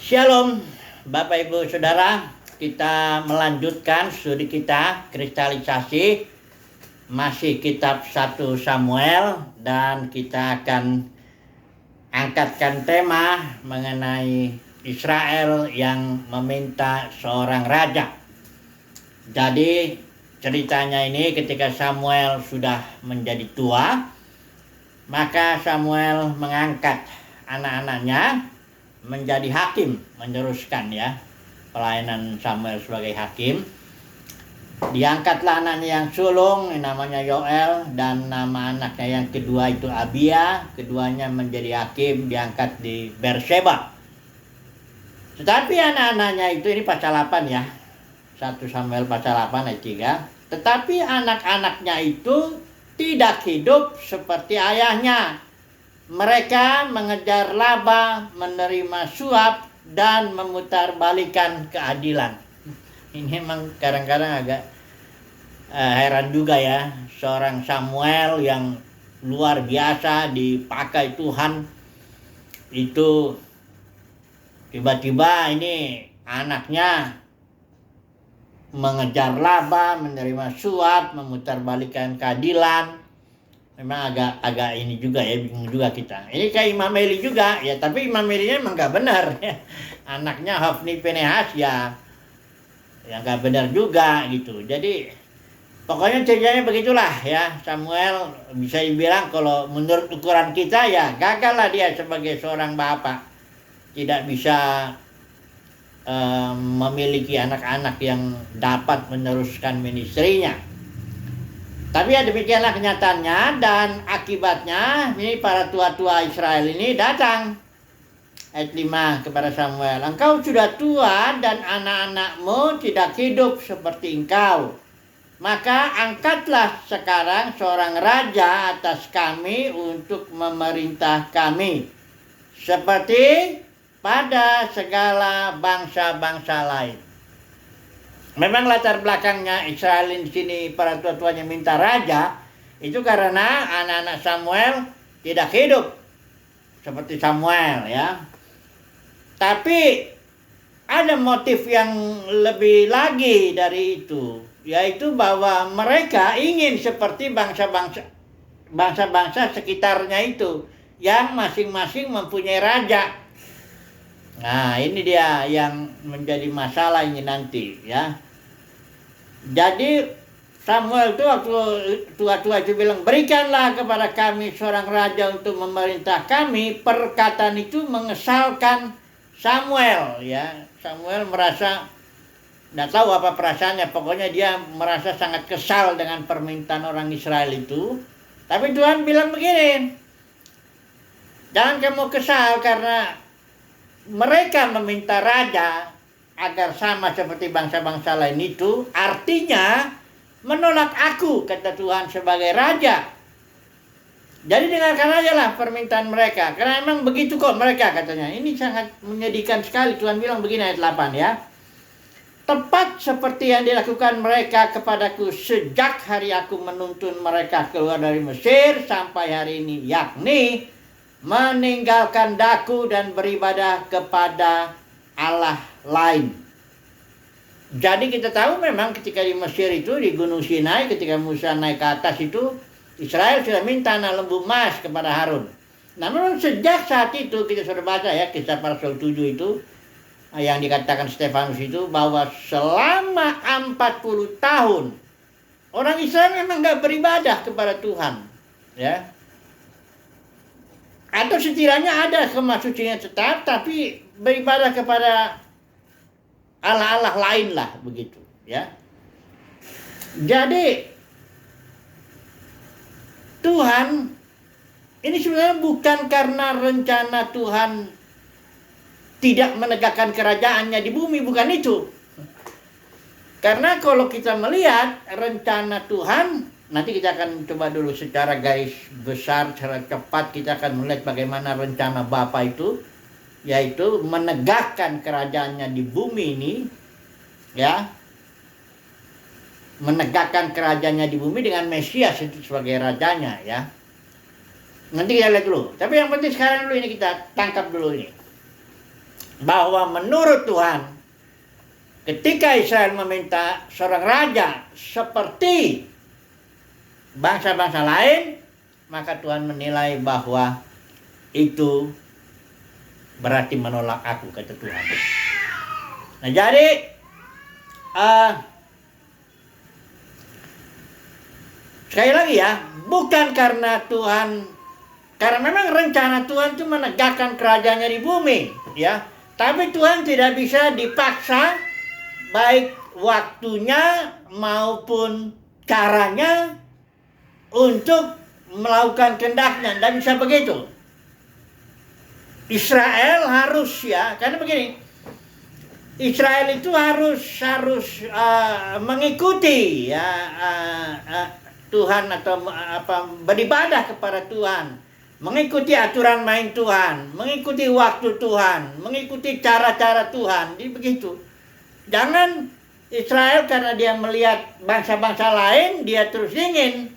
Shalom Bapak Ibu Saudara, kita melanjutkan studi kita kristalisasi, masih kitab 1 Samuel, dan kita akan angkatkan tema mengenai Israel yang meminta seorang raja. Jadi ceritanya ini ketika Samuel sudah menjadi tua, maka Samuel mengangkat anak-anaknya menjadi hakim, meneruskan pelayanan Samuel sebagai hakim. Diangkatlah anaknya yang sulung, namanya Yoel, dan nama anaknya yang kedua itu Abia. Keduanya menjadi hakim, diangkat di Berseba. Tetapi anak-anaknya itu, ini pasal 8 ya, 1 Samuel pasal 8 ayat 3. Tetapi anak-anaknya itu tidak hidup seperti ayahnya. Mereka mengejar laba, menerima suap, dan memutarbalikkan keadilan. Ini memang kadang-kadang agak heran juga ya. Seorang Samuel yang luar biasa dipakai Tuhan, itu tiba-tiba ini anaknya mengejar laba, menerima suap, memutarbalikkan keadilan. Memang agak ini juga ya, bingung juga kita. Ini kayak Imam Eli juga ya, tapi Imam Eli memang gak benar ya. Anaknya Hofni Pinehas ya gak benar juga gitu. Jadi pokoknya ceritanya begitulah ya. Samuel bisa dibilang kalau menurut ukuran kita ya gagal lah dia sebagai seorang bapak. Tidak bisa memiliki anak-anak yang dapat meneruskan ministrinya. Tapi ya demikianlah kenyataannya, dan akibatnya ini para tua-tua Israel ini datang. Ayat 5 kepada Samuel, engkau sudah tua dan anak-anakmu tidak hidup seperti engkau. Maka angkatlah sekarang seorang raja atas kami untuk memerintah kami, seperti pada segala bangsa-bangsa lain. Memang latar belakangnya Israel di sini para tua-tuanya minta raja itu karena anak-anak Samuel tidak hidup seperti Samuel ya. Tapi ada motif yang lebih lagi dari itu, yaitu bahwa mereka ingin seperti bangsa-bangsa sekitarnya itu yang masing-masing mempunyai raja. Nah, ini dia yang menjadi masalah ini nanti ya. Jadi Samuel itu waktu tua-tua itu bilang, berikanlah kepada kami seorang raja untuk memerintah kami. Perkataan itu mengesalkan Samuel ya. Samuel merasa, tidak tahu apa perasaannya, pokoknya dia merasa sangat kesal dengan permintaan orang Israel itu. Tapi Tuhan bilang begini, jangan kamu kesal karena mereka meminta raja agar sama seperti bangsa-bangsa lain itu, artinya menolak aku, kata Tuhan, sebagai raja. Jadi dengarkan aja lah permintaan mereka, karena memang begitu kok mereka, katanya. Ini sangat menyedihkan sekali. Tuhan bilang begini ayat 8 ya. Tepat seperti yang dilakukan mereka kepadaku sejak hari aku menuntun mereka keluar dari Mesir sampai hari ini, yakni meninggalkan daku dan beribadah kepada Allah lain. Jadi kita tahu memang ketika di Mesir itu, di Gunung Sinai, ketika Musa naik ke atas itu, Israel sudah minta anak lembu emas kepada Harun. Nah memang sejak saat itu kita sudah baca ya kisah pasal 7 itu, yang dikatakan Stefanus itu, bahwa selama 40 tahun orang Israel memang gak beribadah kepada Tuhan ya. Atau setidaknya ada kemah sucinya tetap, tapi beribadah kepada Allah-Allah lain lah begitu ya. Jadi Tuhan ini sebenarnya bukan karena rencana Tuhan tidak menegakkan kerajaannya di bumi, bukan itu. Karena kalau kita melihat rencana Tuhan, nanti kita akan coba dulu secara garis besar, secara cepat kita akan melihat bagaimana rencana Bapa itu, yaitu menegakkan kerajaannya di bumi ini ya. Menegakkan kerajaannya di bumi dengan Mesias itu sebagai rajanya ya. Nanti kita lihat dulu. Tapi yang penting sekarang dulu ini kita tangkap dulu ini. bahwa menurut Tuhan, ketika Israel meminta seorang raja seperti bangsa-bangsa lain, maka Tuhan menilai bahwa itu berarti menolak aku, kata Tuhan. Nah, jadi sekali lagi ya, bukan karena Tuhan, karena memang rencana Tuhan itu menegakkan kerajaannya di bumi, ya. Tapi Tuhan tidak bisa dipaksa, baik waktunya maupun caranya untuk melakukan kehendaknya. Tidak bisa begitu. Israel harus, ya, karena begini, Israel itu harus mengikuti, ya, Tuhan, atau beribadah kepada Tuhan, mengikuti aturan main Tuhan, mengikuti waktu Tuhan, mengikuti cara-cara Tuhan. Jadi begitu. Jangan Israel karena dia melihat bangsa-bangsa lain, dia terus ingin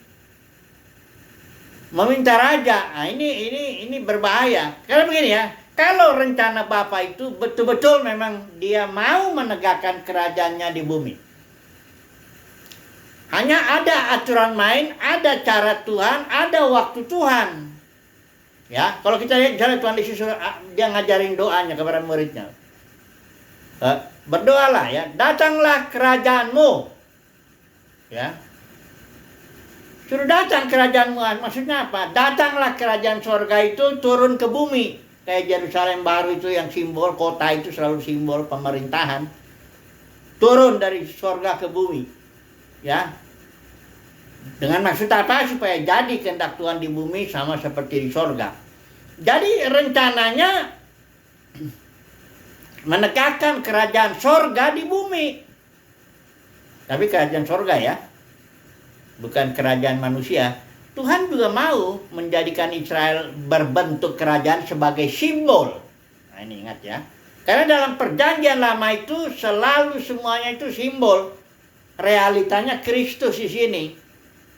meminta raja. Nah, ini berbahaya. Karena begini ya, kalau rencana Bapa itu betul-betul memang dia mau menegakkan kerajaannya di bumi, hanya ada aturan main, ada cara Tuhan, ada waktu Tuhan. Ya, kalau kita lihat misalnya Tuhan Yesus, dia ngajarin doanya kepada muridnya. Berdoalah, ya, datanglah kerajaanmu. Ya. Suruh datang kerajaanmu, maksudnya apa? Datanglah kerajaan sorga itu turun ke bumi. Kayak Yerusalem baru itu yang simbol, kota itu selalu simbol pemerintahan. Turun dari sorga ke bumi. Ya, dengan maksud apa? Supaya jadi kehendak Tuhan di bumi sama seperti di sorga. Jadi rencananya menegakkan kerajaan sorga di bumi. Tapi kerajaan sorga, ya, bukan kerajaan manusia. Tuhan juga mau menjadikan Israel berbentuk kerajaan sebagai simbol. Nah, ini ingat ya. Karena dalam perjanjian lama itu selalu semuanya itu simbol. Realitanya Kristus di sini.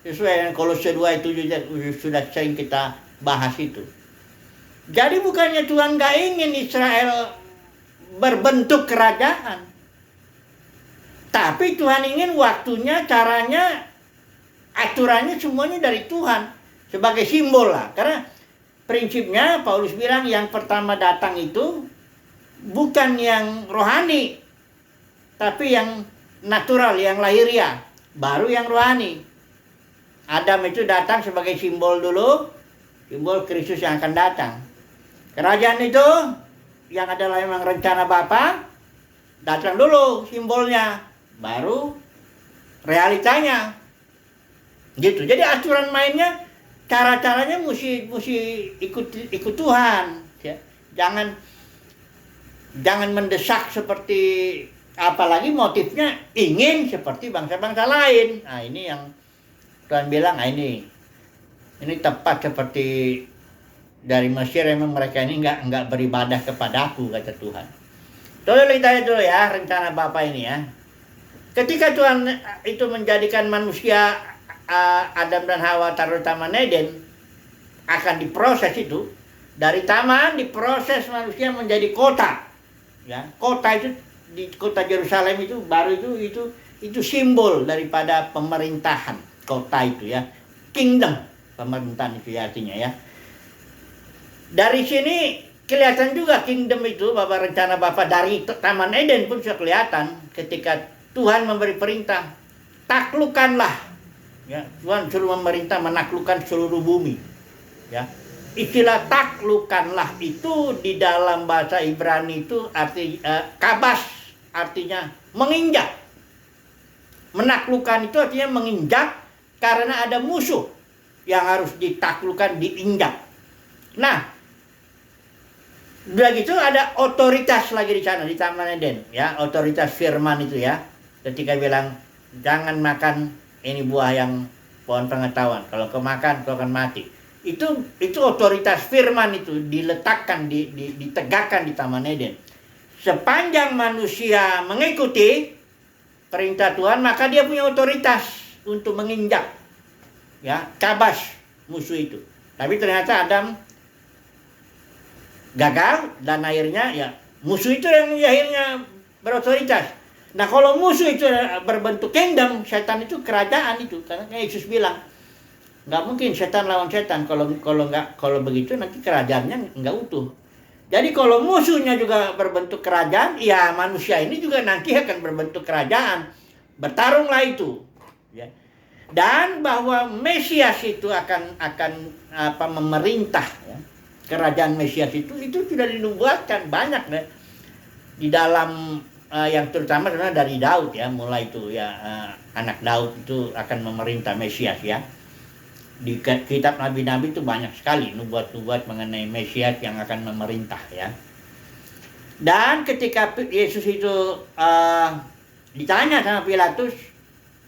Sesuai dengan Kolose 2 itu juga sudah sering kita bahas itu. Jadi bukannya Tuhan gak ingin Israel berbentuk kerajaan. Tapi Tuhan ingin waktunya, caranya, aturannya semuanya dari Tuhan. Sebagai simbol lah. Karena prinsipnya Paulus bilang yang pertama datang itu bukan yang rohani, tapi yang natural, yang lahiriah. Baru yang rohani. Adam itu datang sebagai simbol dulu, simbol Kristus yang akan datang. Kerajaan itu yang adalah memang rencana Bapa, datang dulu simbolnya, baru realitanya. Gitu. Jadi aturan mainnya, cara-caranya mesti ikut Tuhan, ya. Jangan mendesak seperti, apalagi motifnya ingin seperti bangsa-bangsa lain. Nah, ini yang Tuhan bilang, ini tepat seperti dari Mesir, memang mereka ini enggak beribadah kepadaku, kata Tuhan. Coba kita lihat dulu ya rencana Bapa ini ya. Ketika Tuhan itu menjadikan manusia, Adam dan Hawa taruh Taman Eden, akan diproses itu dari taman, diproses manusia menjadi kota. Ya, kota itu di kota Yerusalem itu baru itu simbol daripada pemerintahan kota itu ya, kingdom, pemerintahan itu ya artinya ya. Dari sini kelihatan juga kingdom itu, bahwa rencana Bapa dari Taman Eden pun sudah kelihatan ketika Tuhan memberi perintah, taklukkanlah. Ya, Tuhan suruh memerintah menaklukkan seluruh bumi. Ya. Istilah taklukkanlah itu di dalam bahasa Ibrani itu kabas, artinya menginjak. Menaklukkan itu artinya menginjak, karena ada musuh yang harus ditaklukkan, diinjak. Nah, udah gitu ada otoritas lagi di sana di Taman Eden, ya, otoritas firman itu ya. Ketika bilang jangan makan ini buah yang pohon pengetahuan, kalau kau makan kau akan mati. Itu otoritas firman itu diletakkan, ditegakkan di Taman Eden. Sepanjang manusia mengikuti perintah Tuhan, maka dia punya otoritas untuk menginjak, ya, kabas musuh itu. Tapi ternyata Adam gagal dan akhirnya ya Musuh itu yang akhirnya berotoritas. Nah, kalau musuh itu berbentuk kingdom, setan itu kerajaan itu. Karena Yesus bilang, nggak mungkin setan lawan setan. Kalau begitu nanti kerajaannya nggak utuh. Jadi kalau musuhnya juga berbentuk kerajaan, ya manusia ini juga nanti akan berbentuk kerajaan. Bertarunglah itu. Ya. Dan bahwa Mesias itu akan memerintah. Ya. Kerajaan Mesias itu sudah dinubuatkan banyak ya. Di dalam yang terutama sebenarnya dari Daud ya, mulai itu ya, anak Daud itu akan memerintah Mesias ya. Di kitab nabi-nabi itu banyak sekali nubuat-nubuat mengenai Mesias yang akan memerintah ya. Dan ketika Yesus itu ditanya sama Pilatus,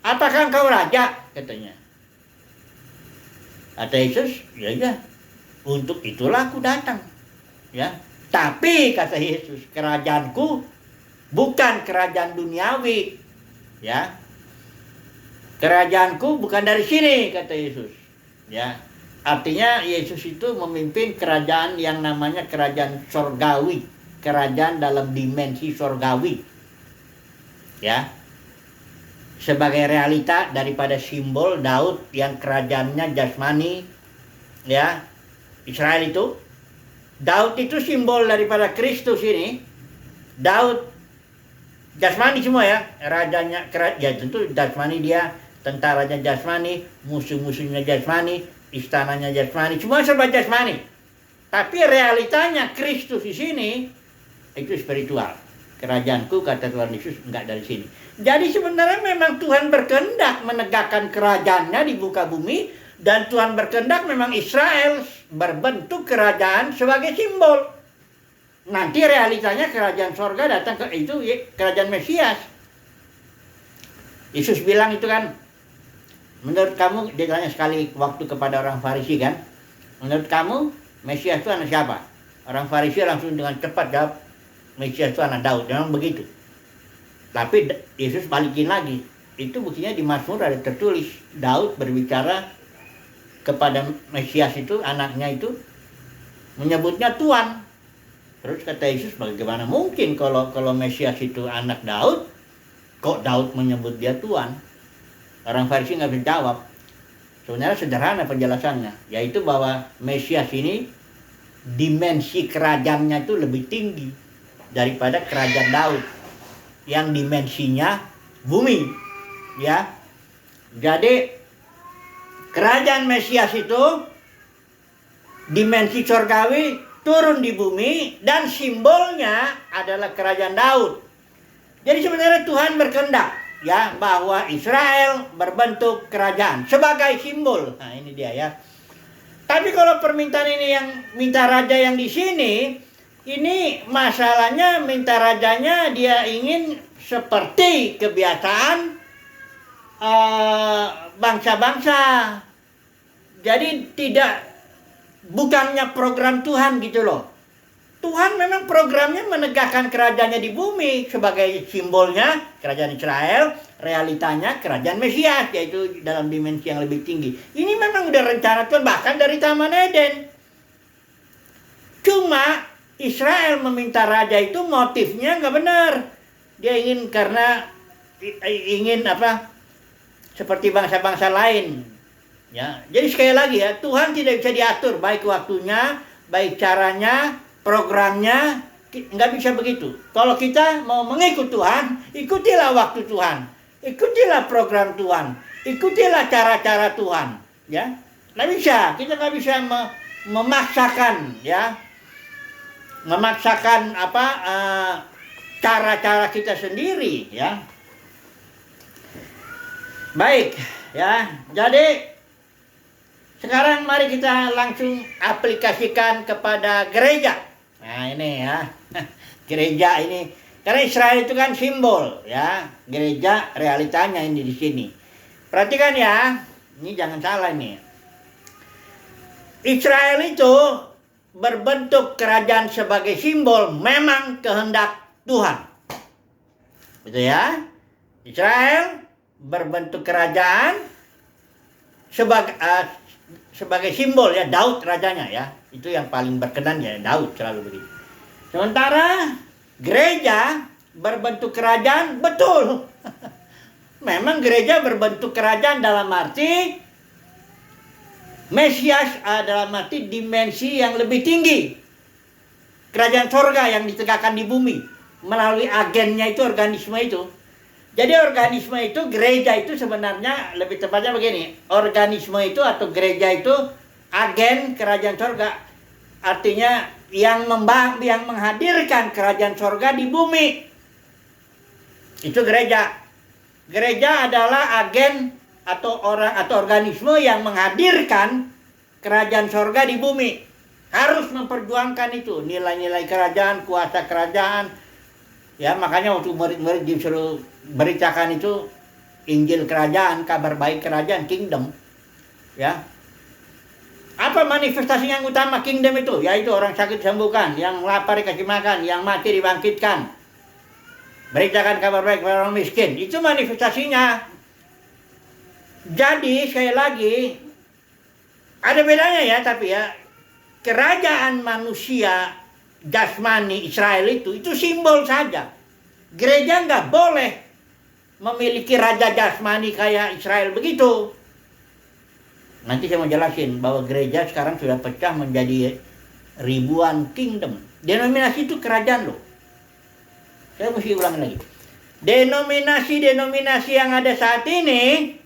apakah engkau raja? Katanya. Kata Yesus, ya, untuk itulah aku datang ya. Tapi kata Yesus, kerajaanku bukan kerajaan duniawi ya. Kerajaanku bukan dari sini, kata Yesus ya. Artinya Yesus itu memimpin kerajaan yang namanya kerajaan sorgawi, kerajaan dalam dimensi sorgawi ya, sebagai realita daripada simbol Daud yang kerajaannya jasmani ya. Israel itu, Daud itu simbol daripada Kristus ini. Daud jasmani semua ya, rajanya ya tentu jasmani, dia tentaranya jasmani, musuh-musuhnya jasmani, istananya jasmani, semua serba jasmani. Tapi realitanya Kristus di sini itu spiritual. Kerajaanku, kata Tuhan Yesus, enggak dari sini. Jadi sebenarnya memang Tuhan berkehendak menegakkan kerajaannya di muka bumi, dan Tuhan berkehendak memang Israel berbentuk kerajaan sebagai simbol. Nanti realitanya kerajaan sorga datang ke itu kerajaan Mesias. Yesus bilang itu kan, menurut kamu, dia tanya sekali waktu kepada orang Farisi kan, menurut kamu Mesias itu anak siapa? Orang Farisi langsung dengan cepat jawab, Mesias itu anak Daud. Memang begitu. Tapi Yesus balikin lagi. Itu buktinya di Mazmur ada tertulis, Daud berbicara kepada Mesias itu, anaknya itu, menyebutnya Tuhan. Terus kata Yesus, bagaimana mungkin kalau Mesias itu anak Daud, kok Daud menyebut dia Tuhan? Orang Farisi nggak bisa jawab. Sebenarnya sederhana penjelasannya, yaitu bahwa Mesias ini dimensi kerajaannya itu lebih tinggi daripada kerajaan Daud yang dimensinya bumi ya. Jadi kerajaan Mesias itu dimensi surgawi turun di bumi, dan simbolnya adalah kerajaan Daud. Jadi sebenarnya Tuhan berkehendak ya bahwa Israel berbentuk kerajaan sebagai simbol. Nah, ini dia ya. Tapi kalau permintaan ini yang minta raja yang di sini, ini masalahnya minta rajanya dia ingin seperti kebiasaan bangsa-bangsa. Jadi bukannya program Tuhan gitu loh. Tuhan memang programnya menegakkan kerajaannya di bumi sebagai simbolnya kerajaan Israel, realitanya kerajaan Mesias, yaitu dalam dimensi yang lebih tinggi. Ini memang udah rencana Tuhan bahkan dari Taman Eden. Cuma Israel meminta raja itu motifnya nggak benar. Dia ingin seperti bangsa-bangsa lain. Ya, jadi sekali lagi ya, Tuhan tidak bisa diatur baik waktunya, baik caranya, programnya, nggak bisa begitu. Kalau kita mau mengikut Tuhan, ikutilah waktu Tuhan, ikutilah program Tuhan, ikutilah cara-cara Tuhan. Ya, nggak bisa. Kita nggak bisa memaksakan, ya, memaksakan cara-cara kita sendiri, ya. Baik, ya. Jadi sekarang mari kita langsung aplikasikan kepada gereja. Nah ini ya, gereja ini, karena Israel itu kan simbol ya, gereja realitanya ini di sini. Perhatikan ya, ini jangan salah ini. Israel itu berbentuk kerajaan sebagai simbol memang kehendak Tuhan. Betul ya? Israel berbentuk kerajaan sebagai simbol ya, Daud rajanya ya. Itu yang paling berkenan ya, Daud selalu begitu. Sementara Gereja berbentuk kerajaan, betul. Memang gereja berbentuk kerajaan dalam arti Mesias dalam arti dimensi yang lebih tinggi. Kerajaan sorga yang ditegakkan di bumi melalui agennya itu, organisme itu. Jadi organisme itu, gereja itu sebenarnya lebih tepatnya begini. Organisme itu atau gereja itu agen kerajaan sorga. Artinya yang menghadirkan kerajaan sorga di bumi. Itu gereja. Gereja adalah agen atau organisme yang menghadirkan kerajaan sorga di bumi. Harus memperjuangkan itu, nilai-nilai kerajaan, kuasa kerajaan. Ya, makanya waktu murid-murid disuruh beritakan itu Injil kerajaan, kabar baik kerajaan, kingdom. Ya. Apa manifestasi yang utama kingdom itu? Yaitu orang sakit disembuhkan, yang lapar dikasih makan, yang mati dibangkitkan. Beritakan kabar baik kepada orang miskin. Itu manifestasinya. Jadi sekali lagi ada bedanya ya, tapi ya kerajaan manusia jasmani Israel itu simbol saja. Gereja nggak boleh memiliki raja jasmani kayak Israel begitu. Nanti saya mau jelasin bahwa gereja sekarang sudah pecah menjadi ribuan kingdom. Denominasi itu kerajaan loh. Saya mesti ulang lagi. Denominasi yang ada saat ini,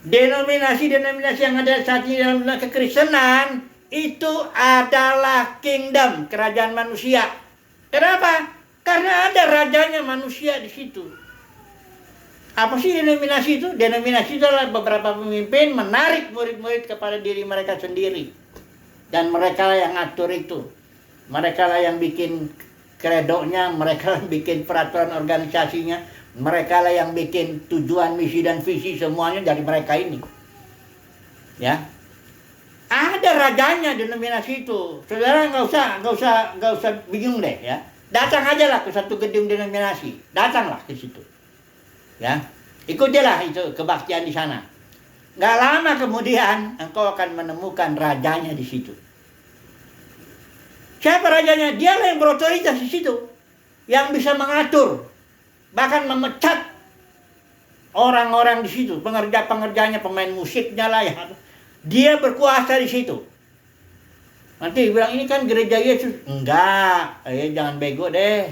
denominasi yang ada saat ini dalam kekristenan itu adalah kingdom, kerajaan manusia. Kenapa? Karena ada rajanya manusia di situ. Apa sih denominasi itu? Denominasi itu adalah beberapa pemimpin menarik murid-murid kepada diri mereka sendiri. Dan mereka lah yang atur itu. Mereka lah yang bikin kredonya, mereka yang bikin peraturan organisasinya, mereka lah yang bikin tujuan, misi dan visi, semuanya dari mereka ini. Ya, ada rajanya denominasi itu. Saudara nggak usah bingung deh ya. Datang aja lah ke satu gedung denominasi, datanglah ke situ. Ya, ikutilah itu kebaktian di sana. Nggak lama kemudian engkau akan menemukan rajanya di situ. Siapa rajanya? Dialah yang berotoritas di situ, yang bisa mengatur, bahkan memecat orang-orang di situ, pengerja-pengerjanya, pemain musiknya lah ya. Dia berkuasa di situ. Nanti bilang ini kan gereja Yesus. Enggak, jangan bego deh.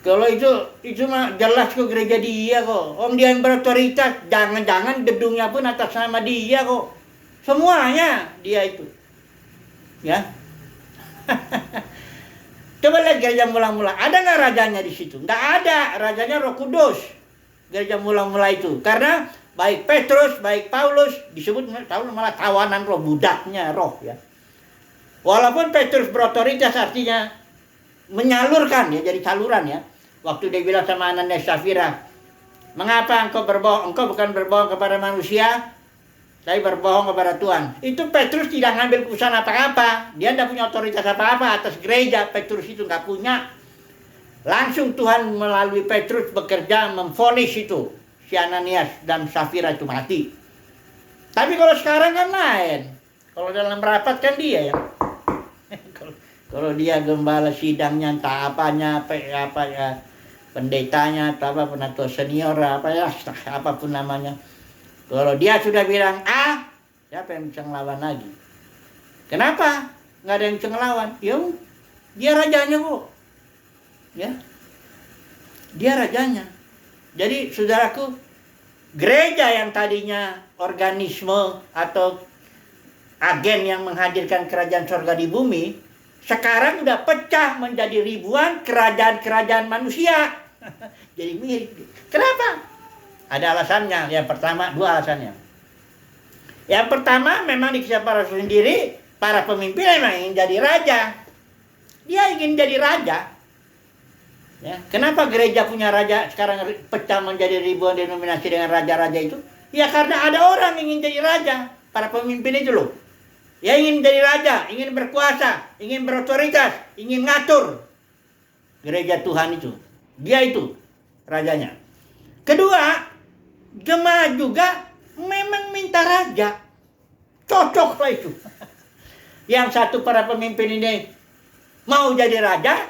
Kalau itu mah jelas kok gereja dia kok. Om dia yang berotoritas, jangan-jangan gedungnya pun atas nama dia kok. Semuanya dia itu. Ya. Coba lihat gereja mula-mula, ada nggak rajanya di situ? Nggak ada, rajanya Roh Kudus. Gereja mula-mula itu, karena baik Petrus, baik Paulus disebut malah tawanan roh, budaknya roh ya. Walaupun Petrus berotoritas artinya menyalurkan ya, jadi saluran ya. Waktu dia bilang sama Ananias Safira, mengapa engkau berbohong? Engkau bukan berbohong kepada manusia, tapi berbohong kepada Tuhan. Itu Petrus tidak ngambil keputusan apa-apa. Dia tidak punya otoritas apa-apa atas gereja. Petrus itu nggak punya. Langsung Tuhan melalui Petrus bekerja memvonis itu. Si Ananias dan Safira itu mati. Tapi kalau sekarang kan lain. Kalau dalam rapat kan dia ya. Kalau dia gembala sidangnya, entah apanya, apa ya, pendetanya, atau apapun, atau senior, apa ya, apapun namanya. Kalau dia sudah bilang A, siapa yang bisa ngelawan lagi? Kenapa? Nggak ada yang bisa ngelawan. Ya, dia rajanya kok. Ya, dia rajanya. Jadi saudaraku, gereja yang tadinya organisme atau agen yang menghadirkan kerajaan surga di bumi, sekarang udah pecah menjadi ribuan kerajaan-kerajaan manusia. Jadi mirip. Kenapa? Ada alasannya. Yang pertama, dua alasannya. Yang pertama, memang di Kisah Para Rasul sendiri, para pemimpin memang ingin jadi raja. Dia ingin jadi raja. Ya, kenapa gereja punya raja sekarang pecah menjadi ribuan denominasi dengan raja-raja itu? Ya karena ada orang ingin jadi raja. Para pemimpin itu loh. Ya ingin jadi raja, ingin berkuasa, ingin berotoritas, ingin ngatur. Gereja Tuhan itu. Dia itu rajanya. Kedua, jemaat juga memang minta raja. Cocok lah itu. Yang satu para pemimpin ini mau jadi raja,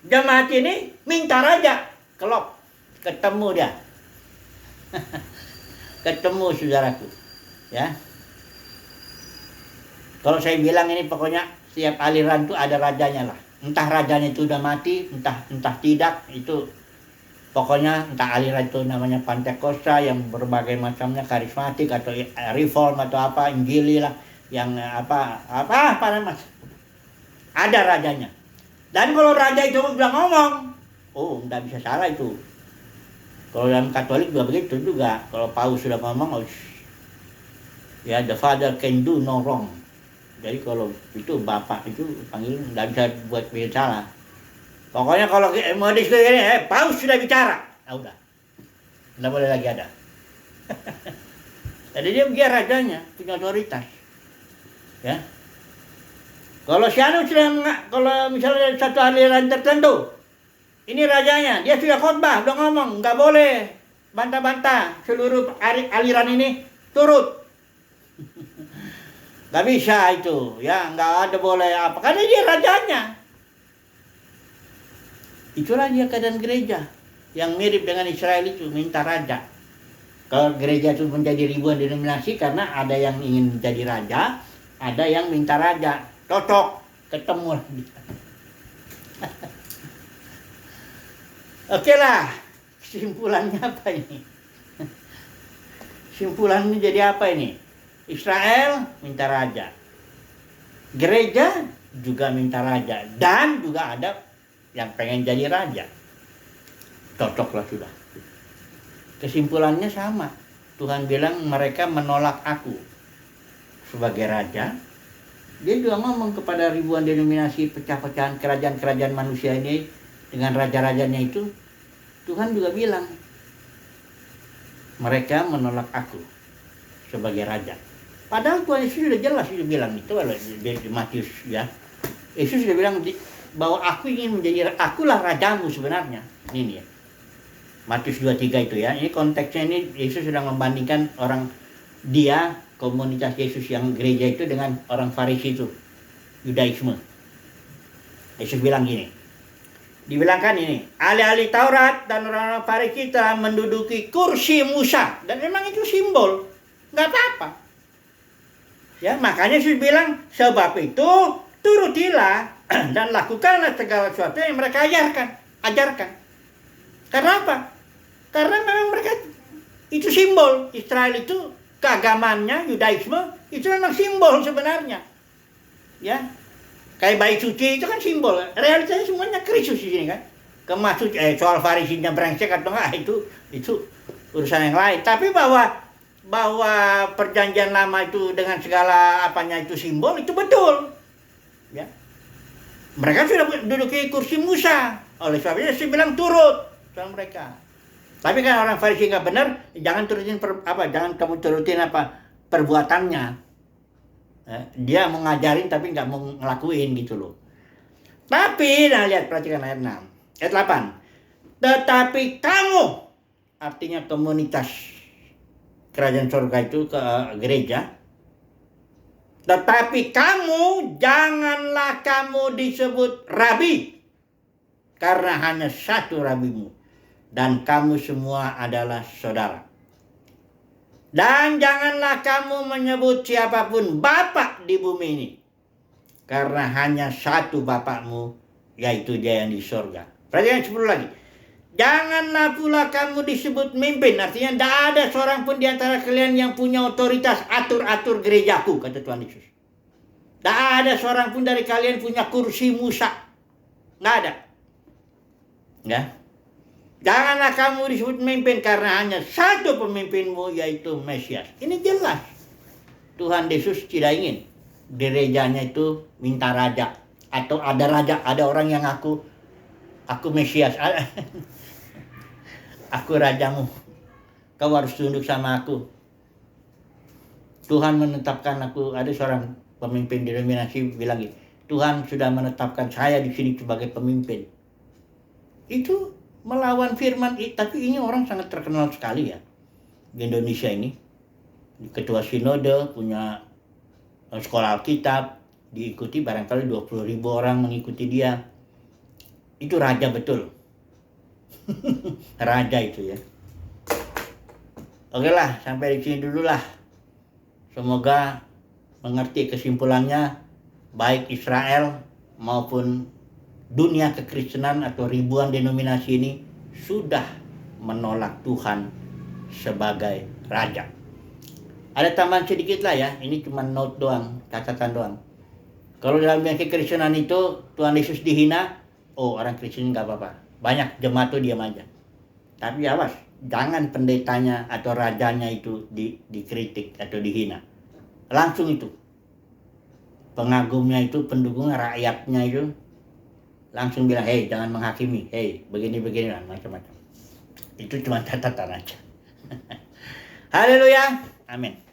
jemaat ini minta raja. Kelop, ketemu dia. Ketemu saudaraku. Ya. Kalau saya bilang ini pokoknya setiap aliran itu ada rajanya lah. Entah rajanya itu udah mati, entah tidak, itu pokoknya entah aliran itu namanya Pantekosta yang berbagai macamnya, karismatik atau reform atau apa, Injili lah, yang apa namanya, ada rajanya. Dan kalau raja itu bilang ngomong, oh enggak bisa salah itu. Kalau dalam Katolik juga begitu juga. Kalau Paus sudah ngomong, oh, ya the father can do no wrong. Jadi kalau itu bapak itu panggil enggak bisa buat salah. Pokoknya kalau mau diskusi ini, Paus sudah bicara. Nah udah. Nggak boleh lagi ada. Jadi dia rajanya, punya otoritas. Ya. Kalau Sianu kalau misalnya satu aliran tertentu, ini rajanya, dia sudah khotbah, udah ngomong, nggak boleh bantah-bantah, seluruh aliran ini turut. Nggak bisa itu, ya nggak ada boleh apa, karena dia rajanya. Itulah dia keadaan gereja yang mirip dengan Israel itu, minta raja. Kalau gereja itu menjadi ribuan denominasi karena ada yang ingin menjadi raja, ada yang minta raja. Cocok, ketemu lagi. Oke lah, kesimpulannya apa ini? Kesimpulannya jadi apa ini? Israel minta raja. Gereja juga minta raja. Dan juga ada yang pengen jadi raja. Cocoklah sudah. Kesimpulannya sama. Tuhan bilang mereka menolak aku sebagai raja. Dia juga ngomong kepada ribuan denominasi pecah-pecahan kerajaan-kerajaan manusia ini dengan raja-rajanya itu. Tuhan juga bilang mereka menolak aku sebagai raja. Padahal Tuhan Yesus sudah jelas sudah bilang itu di Matius ya. Yesus sudah bilang bahwa aku ingin menjadi, akulah rajamu sebenarnya. Ini ya. Matius 23 itu ya. Ini konteksnya, ini Yesus sedang membandingkan orang dia, komunitas Yesus yang gereja itu dengan orang Farisi itu, Yudaisme. Yesus bilang gini. Dibilangkan ini, ahli-ahli Taurat dan orang-orang Farisi telah menduduki kursi Musa. Dan memang itu simbol. Nggak apa-apa. Ya, makanya Yesus bilang, sebab itu turutilah dan lakukanlah segala sesuatu yang mereka ajarkan. Karena apa? Karena memang mereka itu simbol. Israel itu keagamannya, Yudaisme itu memang simbol sebenarnya. Ya. Kayak bayi suci itu kan simbol. Realitanya semuanya Kristus di sini kan. Kemasuk soal Farisinya brengsek atau enggak itu urusan yang lain. Tapi bahwa perjanjian lama itu dengan segala apanya itu simbol, itu betul. Ya. Mereka sudah duduki kursi Musa. Oleh sebab itu saya bilang turut sama mereka. Tapi kan orang Farisi nggak benar, jangan jangan kamu turutin perbuatannya. Dia mau ngajarin tapi nggak mau ngelakuin gitu loh. Tapi, nah lihat perhatikan ayat 6, ayat 8. Tetapi kamu, artinya komunitas kerajaan surga itu ke gereja. Tetapi kamu, janganlah kamu disebut rabi, karena hanya satu rabimu, dan kamu semua adalah saudara. Dan janganlah kamu menyebut siapapun bapak di bumi ini, karena hanya satu bapakmu, yaitu dia yang di surga. Perhatikan 10 lagi. Janganlah pula kamu disebut mimpin. Artinya tidak ada seorang pun di antara kalian yang punya otoritas atur-atur gerejaku, kata Tuhan Yesus. Tidak ada seorang pun dari kalian punya kursi Musa. Tidak ada. Ya. Janganlah kamu disebut mimpin karena hanya satu pemimpinmu, yaitu Mesias. Ini jelas. Tuhan Yesus tidak ingin gerejanya itu minta raja. Atau ada raja, ada orang yang aku Mesias. Aku rajamu. Kau harus tunduk sama aku. Tuhan menetapkan aku, ada seorang pemimpin denominasi bilang gitu. Tuhan sudah menetapkan saya di sini sebagai pemimpin. Itu melawan firman, tapi ini orang sangat terkenal sekali ya di Indonesia ini. Ketua sinode, punya sekolah Alkitab, diikuti, barangkali 20.000 orang mengikuti dia. Itu raja betul. Raja itu ya. Oke lah, sampai di sini dulu lah. Semoga mengerti kesimpulannya, baik Israel maupun dunia kekristenan atau ribuan denominasi ini sudah menolak Tuhan sebagai raja. Ada tambahan sedikit lah ya, ini cuma note doang, catatan doang. Kalau dalam dunia kekristenan itu Tuhan Yesus dihina, oh orang Kristen nggak apa-apa, banyak jemaat tuh diam aja. Tapi awas, jangan pendetanya atau rajanya itu dikritik atau dihina. Langsung itu pengagumnya itu, pendukung rakyatnya itu langsung bilang, hei jangan menghakimi, hei begini-begini macam-macam. Itu cuma catatan aja. Haleluya, amin.